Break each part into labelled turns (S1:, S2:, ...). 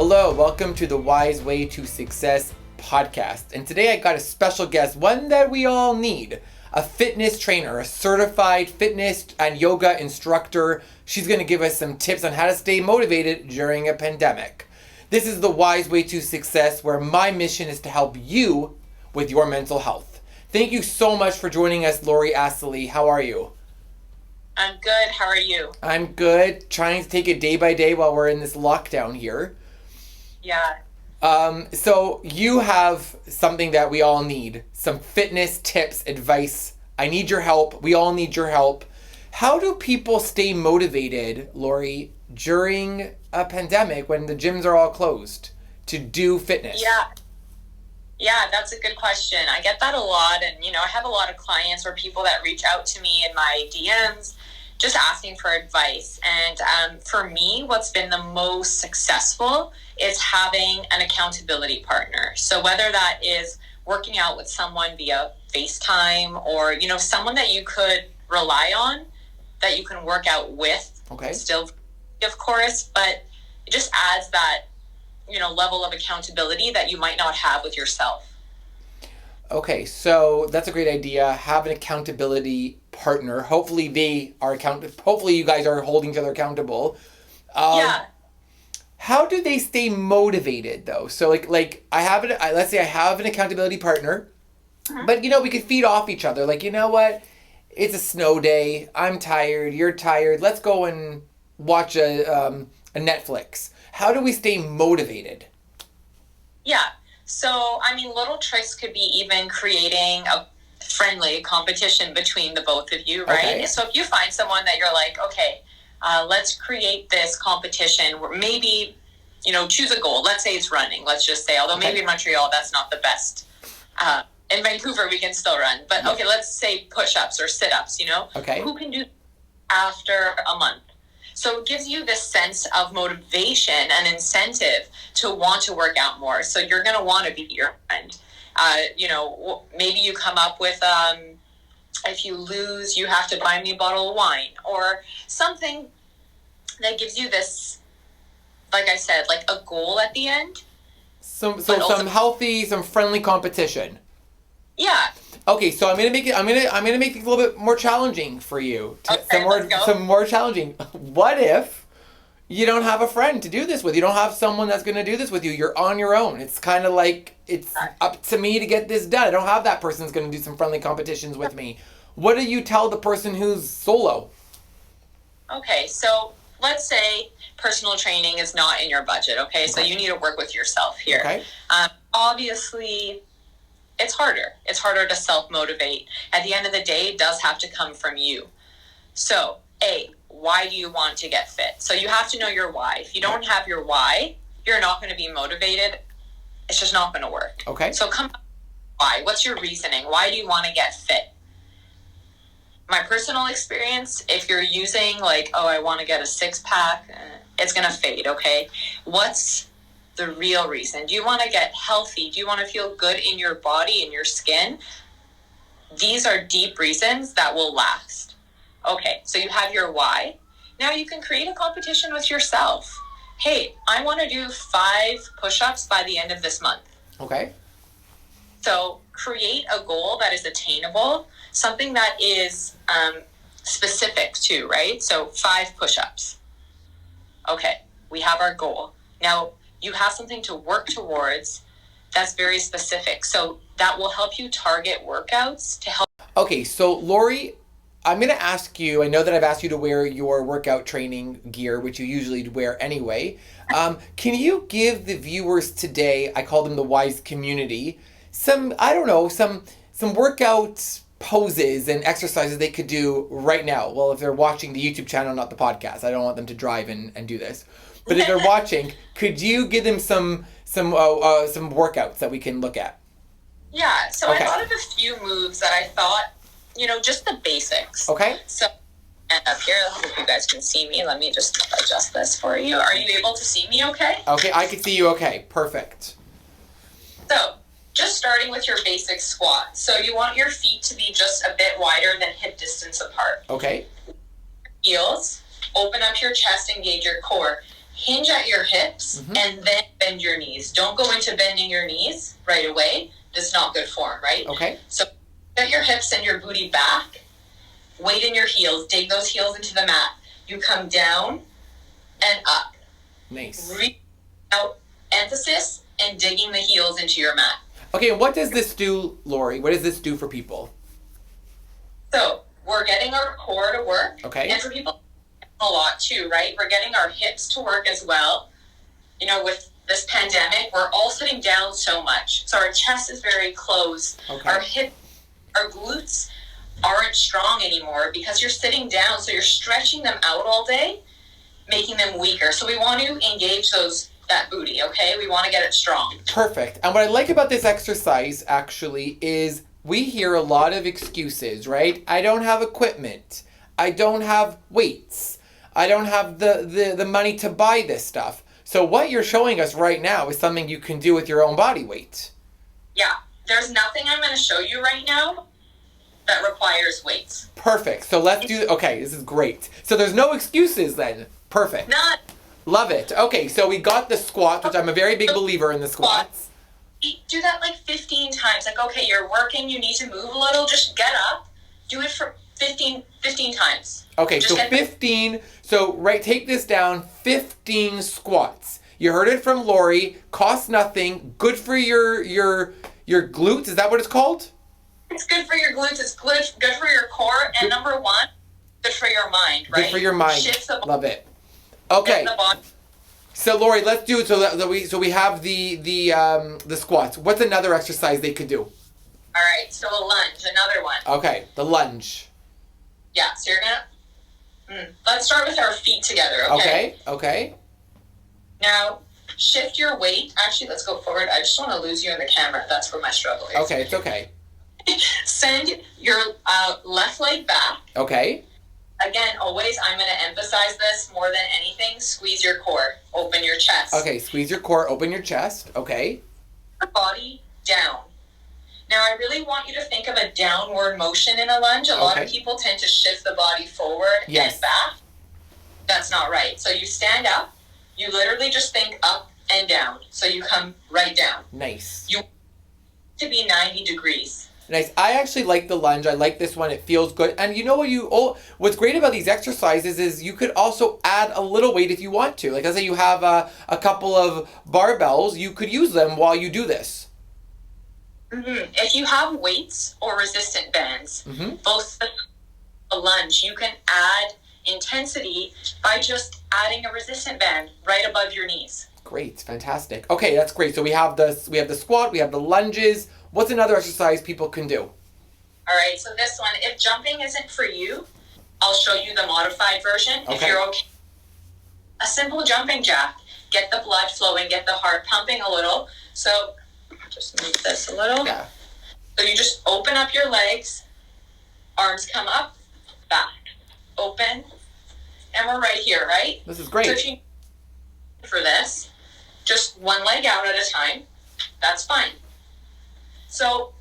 S1: Hello, welcome to the Wise Way to Success podcast. And today I got a special guest, one that we all need, a fitness trainer, a certified fitness and yoga instructor. She's going to give us some tips on how to stay motivated during a pandemic. This is the Wise Way to Success, where my mission is to help you with your mental health. Thank you so much for joining us, Lori Astley. How are you?
S2: I'm good. How are you?
S1: I'm good. Trying to take it day by day while we're in this lockdown here.
S2: Yeah.
S1: So you have something that we all need. Some fitness tips, advice. I need your help. We all need your help. How do people stay motivated, Lori, during a pandemic when the gyms are all closed to do fitness?
S2: Yeah, that's a good question. I get that a lot. And, I have a lot of clients or people that reach out to me in my DMs just asking for advice. And for me, what's been the most successful is having an accountability partner. So whether that is working out with someone via FaceTime or, someone that you could rely on, that you can work out with,
S1: Okay.
S2: Still, of course, but it just adds that, level of accountability that you might not have with yourself.
S1: Okay, so that's a great idea. Have an accountability partner. Hopefully they are hopefully you guys are holding each other accountable.
S2: Yeah.
S1: How do they stay motivated though? So like let's say I have an accountability partner, but we could feed off each other. Like, you know what? It's a snow day. I'm tired. You're tired. Let's go and watch a Netflix. How do we stay motivated?
S2: Yeah. So, little tricks could be even creating a friendly competition between the both of you, right?
S1: Okay.
S2: So if you find someone that you're like, okay, let's create this competition where maybe, choose a goal. Let's say it's running. Let's just say, although maybe in Montreal, that's not the best. In Vancouver, we can still run. But okay, let's say push-ups or sit-ups,
S1: Okay.
S2: Who can do after a month? So it gives you this sense of motivation and incentive to want to work out more. So you're going to want to beat your friend. Maybe you come up with, if you lose, you have to buy me a bottle of wine or something that gives you this, like I said, like a goal at the end.
S1: Some healthy, some friendly competition.
S2: Yeah.
S1: Okay, so I'm gonna make it a little bit more challenging for you. Some more challenging. What if you don't have a friend to do this with? You don't have someone that's gonna do this with you. You're on your own. It's kind of like it's up to me to get this done. I don't have that person that's gonna do some friendly competitions with me. What do you tell the person who's solo?
S2: Okay, so let's say personal training is not in your budget. Okay, so you need to work with yourself here.
S1: Okay.
S2: Obviously, it's harder. It's harder to self-motivate. At the end of the day, it does have to come from you. So, why do you want to get fit? So you have to know your why. If you don't have your why, you're not going to be motivated. It's just not going to work.
S1: Okay.
S2: So come up with why. What's your reasoning? Why do you want to get fit? My personal experience, if you're using I want to get a six-pack, it's going to fade, okay? What's the real reason? Do you want to get healthy? Do you want to feel good in your body, in your skin? These are deep reasons that will last. Okay, so you have your why. Now you can create a competition with yourself. Hey, I want to do 5 push-ups by the end of this month.
S1: Okay.
S2: So create a goal that is attainable, something that is specific too, right? So 5 push-ups. Okay, we have our goal. Now, you have something to work towards that's very specific. So that will help you target workouts to help.
S1: Okay, so Lori, I'm going to ask you, I know that I've asked you to wear your workout training gear, which you usually wear anyway. Can you give the viewers today, I call them the Wise community, some workout poses and exercises they could do right now? Well, if they're watching the YouTube channel, not the podcast, I don't want them to drive and do this. But if they're watching, could you give them some workouts that we can look at?
S2: Yeah, so okay. I thought of a few moves that I thought, just the basics.
S1: Okay.
S2: So, and up here, I hope you guys can see me. Let me just adjust this for you. Are you able to see me okay?
S1: Okay, I can see you okay. Perfect.
S2: So, just starting with your basic squat. So you want your feet to be just a bit wider than hip distance apart.
S1: Okay.
S2: Heels, open up your chest, engage your core. hinge at your hips and then bend your knees. Don't go into bending your knees right away. That's not good form, right?
S1: Okay.
S2: So get your hips and your booty back. Weight in your heels. Dig those heels into the mat. You come down and up.
S1: Nice.
S2: Out. Emphasis and digging the heels into your mat.
S1: Okay, and what does this do, Lori? What does this do for people?
S2: So we're getting our core to work.
S1: Okay.
S2: And for people, a lot too, right? We're getting our hips to work as well. You know, with this pandemic, we're all sitting down so much. So our chest is very closed.
S1: Okay.
S2: Our hip, our glutes aren't strong anymore because you're sitting down. So you're stretching them out all day, making them weaker. So we want to engage that booty, okay? We want to get it strong.
S1: Perfect. And what I like about this exercise, actually, is we hear a lot of excuses, right? I don't have equipment. I don't have weights. I don't have the money to buy this stuff. So what you're showing us right now is something you can do with your own body weight.
S2: Yeah. There's nothing I'm going to show you right now that requires weights.
S1: Perfect. So let's do... Okay, this is great. So there's no excuses then. Perfect.
S2: None.
S1: Love it. Okay, so we got the squat, which I'm a very big believer in the squats.
S2: Do that like 15 times. Like, okay, you're working, you need to move a little, just get up. Do it for 15 times.
S1: Okay,
S2: just
S1: so 15. So, right, take this down. 15 squats. You heard it from Lori. Costs nothing. Good for your glutes. Is that what it's called?
S2: It's good for your glutes. It's good for your core. And number one, good for your mind, right?
S1: Good for your mind. Love it. Okay. So Lori, let's do it. So we have the squats. What's another exercise they could do?
S2: All right. So a lunge, another one.
S1: Okay, the lunge.
S2: Yeah. So you're gonna. Let's start with our feet together.
S1: Okay. Okay.
S2: Now shift your weight. Actually, let's go forward. I just want to lose you in the camera. That's where my struggle is.
S1: Okay, it's okay.
S2: Send your left leg back.
S1: Okay.
S2: Again, always, I'm going to emphasize this more than anything. Squeeze your core. Open your chest.
S1: Okay, squeeze your core. Open your chest. Okay.
S2: Your body down. Now, I really want you to think of a downward motion in a lunge. A lot of people tend to shift the body forward and back. That's not right. So you stand up. You literally just think up and down. So you come right down.
S1: Nice.
S2: You want to be 90 degrees.
S1: Nice. I actually like the lunge. I like this one. It feels good. And you know what what's great about these exercises is you could also add a little weight if you want to. Like let's say you have a couple of barbells, you could use them while you do this.
S2: If you have weights or resistant bands, both the lunge, you can add intensity by just adding a resistant band right above your knees.
S1: Great. Fantastic. Okay, that's great. So we have the squat, we have the lunges. What's another exercise people can do?
S2: All right, so this one, if jumping isn't for you, I'll show you the modified version.
S1: Okay.
S2: If you're okay. A simple jumping jack. Get the blood flowing, get the heart pumping a little. So just move this a little.
S1: Yeah.
S2: So you just open up your legs, arms come up, back, open, and we're right here, right?
S1: This is great.
S2: So if you for this, just one leg out at a time, that's fine. So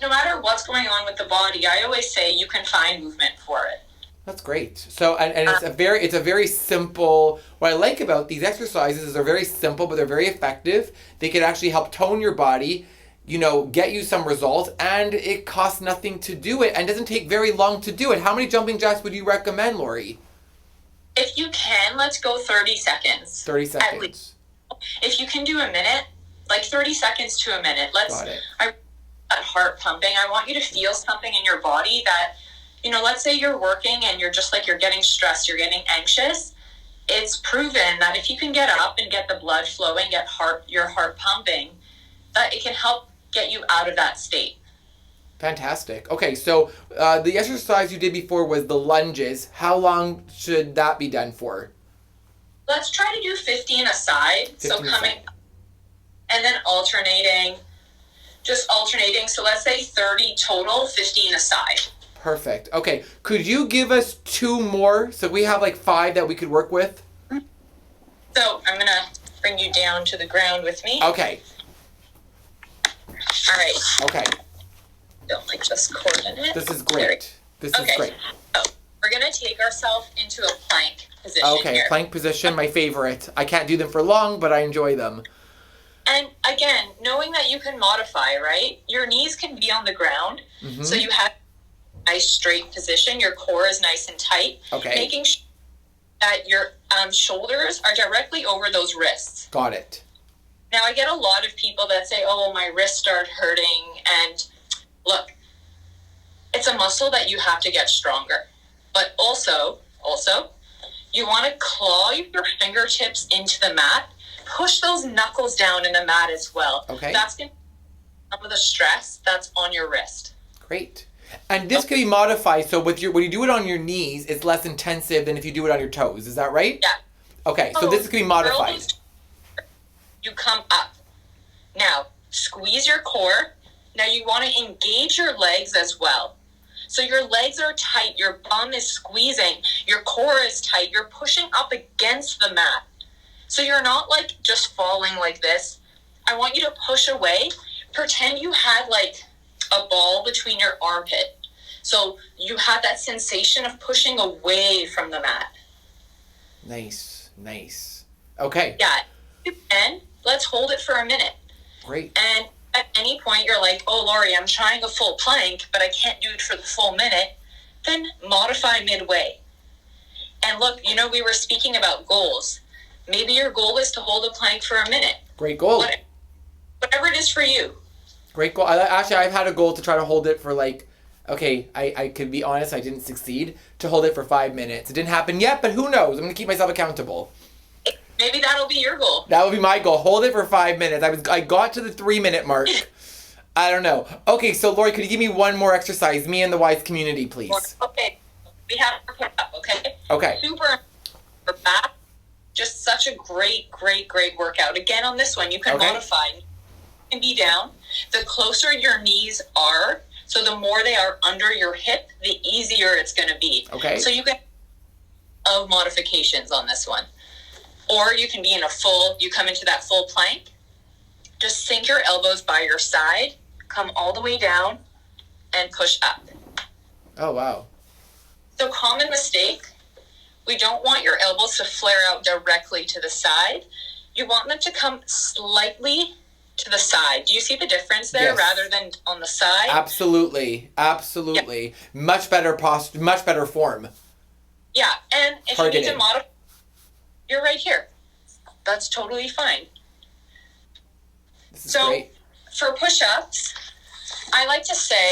S2: no matter what's going on with the body, I always say you can find movement for it.
S1: That's great. So and it's a very simple. What I like about these exercises is they're very simple, but they're very effective. They can actually help tone your body, get you some results, and it costs nothing to do it and doesn't take very long to do it. How many jumping jacks would you recommend, Lori?
S2: If you can, let's go 30 seconds.
S1: 30 seconds.
S2: At least. If you can do a minute, like 30 seconds to a minute.
S1: Got it.
S2: That heart pumping. I want you to feel something in your body that, let's say you're working and you're getting stressed, you're getting anxious. It's proven that if you can get up and get the blood flowing, get your heart pumping, that it can help get you out of that state.
S1: Fantastic. Okay, so the exercise you did before was the lunges. How long should that be done for?
S2: Let's try to do 15 aside.
S1: 15
S2: so coming aside. And then alternating. Just alternating. So let's say 30 total, 15 aside.
S1: Perfect. Okay. Could you give us 2 more? So we have like 5 that we could work with.
S2: So I'm going to bring you down to the ground with me.
S1: Okay.
S2: All right.
S1: Okay.
S2: Don't just coordinate.
S1: This is great. This is great.
S2: So we're going to take ourselves into a plank. position
S1: Okay,
S2: here.
S1: plank position, my favorite. I can't do them for long, but I enjoy them.
S2: And again, knowing that you can modify, right? Your knees can be on the ground, so you have a nice straight position. Your core is nice and tight.
S1: Okay.
S2: Making sure that your shoulders are directly over those wrists.
S1: Got it.
S2: Now, I get a lot of people that say, oh, my wrists start hurting. And look, it's a muscle that you have to get stronger. But also, you want to claw your fingertips into the mat. Push those knuckles down in the mat as well.
S1: Okay.
S2: That's going to some of the stress that's on your wrist.
S1: Great. And this can be modified, so when you do it on your knees, it's less intensive than if you do it on your toes. Is that right?
S2: Yeah.
S1: Okay, so this can be modified.
S2: You come up. Now, squeeze your core. Now you want to engage your legs as well. So your legs are tight, your bum is squeezing, your core is tight, you're pushing up against the mat. So you're not like just falling like this. I want you to push away. Pretend you had like a ball between your armpit. So you had that sensation of pushing away from the mat.
S1: Nice. Okay.
S2: Yeah. And let's hold it for a minute.
S1: Great.
S2: And at any point you're like, oh, Lori, I'm trying a full plank, but I can't do it for the full minute. Then modify midway. And look, we were speaking about goals. Maybe your goal is to hold a plank for a minute.
S1: Great goal.
S2: Whatever it is for you.
S1: Great goal. I've had a goal to try to hold it for I could be honest, I didn't succeed, to hold it for 5 minutes. It didn't happen yet, but who knows? I'm going to keep myself accountable.
S2: Maybe that'll be your goal.
S1: That would be my goal. Hold it for 5 minutes. I got to the 3-minute mark. I don't know. Okay, so Lori, could you give me one more exercise? Me and the WISE community, please.
S2: Okay. We have to put up, okay?
S1: Okay.
S2: Super for back. Just such a great workout. Again, on this one, you can modify. You can be down. The closer your knees are, so the more they are under your hip, the easier it's going to be.
S1: Okay.
S2: So you get modifications on this one. Or you can be you come into that full plank. Just sink your elbows by your side, come all the way down, and push up.
S1: Oh, wow.
S2: So common mistake, we don't want your elbows to flare out directly to the side. You want them to come slightly to the side. Do you see the difference there?
S1: Yes.
S2: Rather than on the side?
S1: Absolutely. Yeah. Much better posture, much better form.
S2: Yeah, and if
S1: Targeted.
S2: you need to modify, you're right here. That's totally fine.
S1: This is great.
S2: For push-ups, I like to say,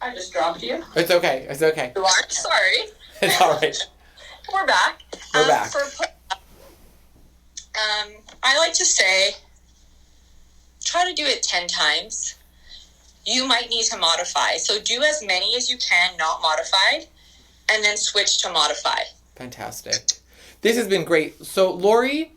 S2: I just dropped you.
S1: It's okay.
S2: You are? Sorry.
S1: It's all right.
S2: We're back.
S1: We're back.
S2: For push-ups, I like to say, try to do it 10 times. You might need to modify. So do as many as you can, not modified, and then switch to modify.
S1: Fantastic. This has been great. So, Lori,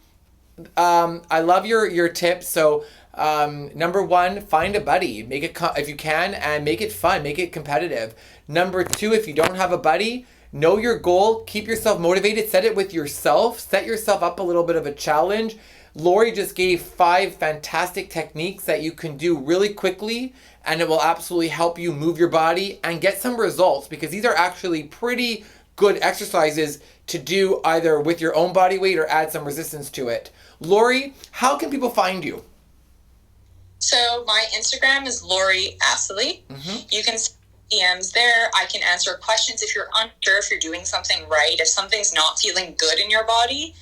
S1: I love your tips. So, number 1, find a buddy. Make it if you can, and make it fun. Make it competitive. Number 2, if you don't have a buddy, know your goal. Keep yourself motivated. Set it with yourself. Set yourself up a little bit of a challenge. Lori just gave 5 fantastic techniques that you can do really quickly, and it will absolutely help you move your body and get some results, because these are actually pretty good exercises to do either with your own body weight or add some resistance to it. Lori, how can people find you?
S2: So my Instagram is Lori Astley. You can send DMs there. I can answer questions if you're unsure if you're doing something right. If something's not feeling good in your body,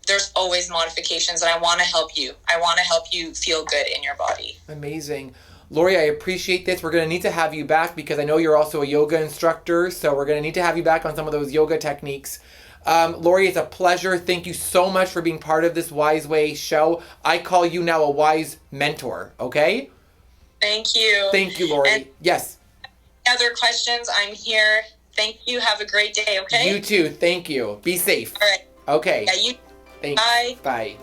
S2: there's always modifications, and I want to help you. I want to help you feel good in your body.
S1: Amazing. Lori, I appreciate this. We're going to need to have you back because I know you're also a yoga instructor, so we're going to need to have you back on some of those yoga techniques. Lori, it's a pleasure. Thank you so much for being part of this Wise Way show. I call you now a wise mentor, okay?
S2: Thank you.
S1: Thank you, Lori.
S2: And
S1: yes.
S2: Other questions, I'm here. Thank you. Have a great day, okay?
S1: You too. Thank you. Be safe.
S2: All right.
S1: Okay.
S2: Yeah, you.
S1: Thanks.
S2: Bye.
S1: Bye.